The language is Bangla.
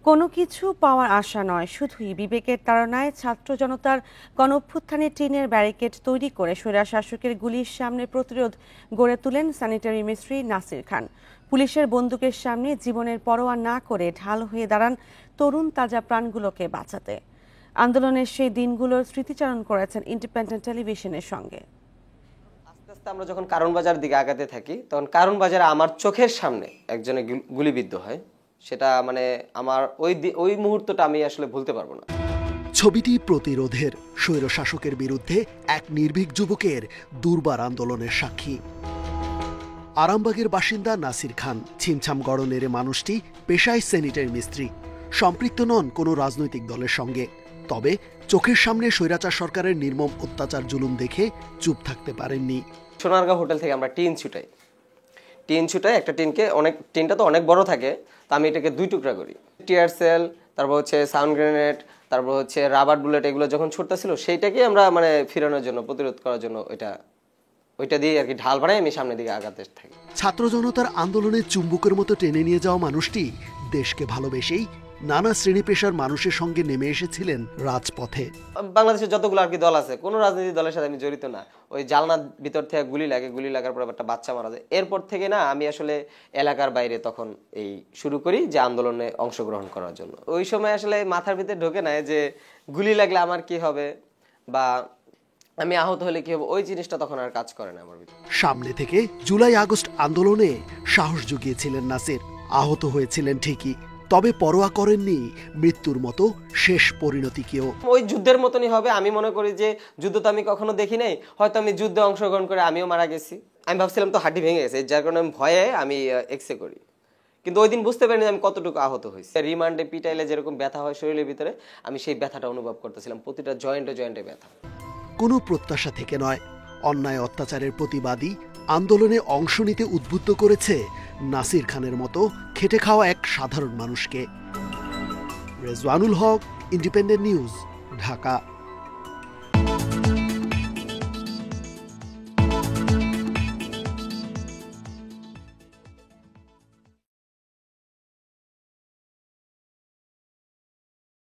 কোনো কিছু পাওয়ার আশা নয়, শুধুই বিবেকের তাড়নায় ছাত্র জনতার গণঅভ্যুত্থানে টিনের ব্যারিকেড তৈরি করে স্বৈরশাসকের গুলির সামনে প্রতিরোধ গড়ে তোলেন স্যানিটারি মিস্ত্রি নাসির খান। পুলিশের বন্দুকের সামনে জীবনের পরোয়া না করে ঢাল হয়ে দাঁড়ান তরুণ তাজা প্রাণগুলোকে বাঁচাতে। আন্দোলনের সেই দিনগুলোর স্মৃতিচারণ করেছেন ইন্ডিপেন্ডেন্ট টেলিভিশনের সঙ্গে। আস্তে আস্তে আমরা যখন কারণ বাজার দিকে আগাতে থাকি, তখন কারণ বাজারে আমার চোখের সামনে একজনে গুলিবিদ্ধ হয়। সেটা মানে আমার ওই মুহূর্তটা আমি আসলে ভুলতে পারবো না। ছবিটি প্রতিরোধের, স্বৈরশাসকের বিরুদ্ধে এক নির্ভীক যুবকের দুর্বার আন্দোলনের সাক্ষী। আরামবাগের বাসিন্দা নাসির খান ছিমছাম গড়নের মানুষটি পেশায় স্যানিটারি মিস্ত্রি, সম্পৃক্ত নন কোনো রাজনৈতিক দলের সঙ্গে। তবে চোখের সামনে স্বৈরাচার সরকারের নির্মম অত্যাচার জুলুম দেখে চুপ থাকতে পারেননি। সোনারগাঁও হোটেল থেকে আমরা টিন ছুটাই একটা টিনটা তো অনেক বড় থাকে, তো আমি এটাকে দুই টুকরা করি। টিয়ার সেল, তারপর হচ্ছে সাউন্ড গ্রেনেড, তারপর হচ্ছে রাবার বুলেট, এগুলো যখন ছুটতেছিল সেইটাকে আমরা মানে ফিরানোর জন্য, প্রতিরোধ করার জন্য ওইটা দিয়ে আর কি ঢাল বানাই আমি সামনের দিকে আগাতে থাকি। ছাত্র জনতার আন্দোলনের চুম্বকের মতো টেনে নিয়ে যাওয়া মানুষটি দেশকে ভালোবেসেই নানা শ্রেণী পেশার মানুষের সঙ্গে নেমে এসেছিলেন রাজপথে। বাংলাদেশের যতগুলো আর কি দল আছে, কোনো রাজনৈতিক দলের সাথে আমি জড়িত না। ওই জালনার ভিতর থেকে গুলি লাগার পর একটা বাচ্চা মারা যায়, এরপর থেকে না আমি আসলে এলাকার বাইরে তখন এই শুরু করি যে আন্দোলনে অংশগ্রহণ করার জন্য। ওই সময় আসলে মাথার ভিতরে ঢোকে না যে গুলি লাগলে আমার কি হবে বা আমি আহত হলে কি হবে, ওই জিনিসটা তখন আর কাজ করে না আমার ভিতরে। সামনে থেকে জুলাই আগস্ট আন্দোলনে সাহস জুগিয়েছিলেন নাসির। আহত হয়েছিলেন ঠিকই, তবে পরোয়া করেননি মৃত্যুর মতো শেষ পরিণতিকেও। ওই যুদ্ধের মতনই হবে। আমি মনে করি যে যুদ্ধ তো আমি কখনো দেখি নাই, হয়তো আমি যুদ্ধে অংশগ্রহণ করে আমিও মারা গেছি। আমি ভাবছিলাম তো হাঁটু ভেঙে গেছে, যার কারণে আমি ভয়ে আমি এক্সরে করি, কিন্তু ওই দিন বুঝতে পারিনি আমি কতটুকু আহত হয়েছি। রিমান্ডে পিটাইলে যেরকম ব্যথা হয় শরীরের ভিতরে, আমি সেই ব্যথাটা অনুভব করতেছিলাম, প্রতিটা জয়েন্টে ব্যথা। কোনো প্রত্যাশা থেকে নয়, অন্যায় অত্যাচারের প্রতিবাদী আন্দোলনে অংশ নিতে উদ্বুদ্ধ করেছে নাসির খানের মতো খেটে খাওয়া এক সাধারণ মানুষকে। রেজওয়ানুল হক, ইন্ডিপেন্ডেন্ট নিউজ, ঢাকা।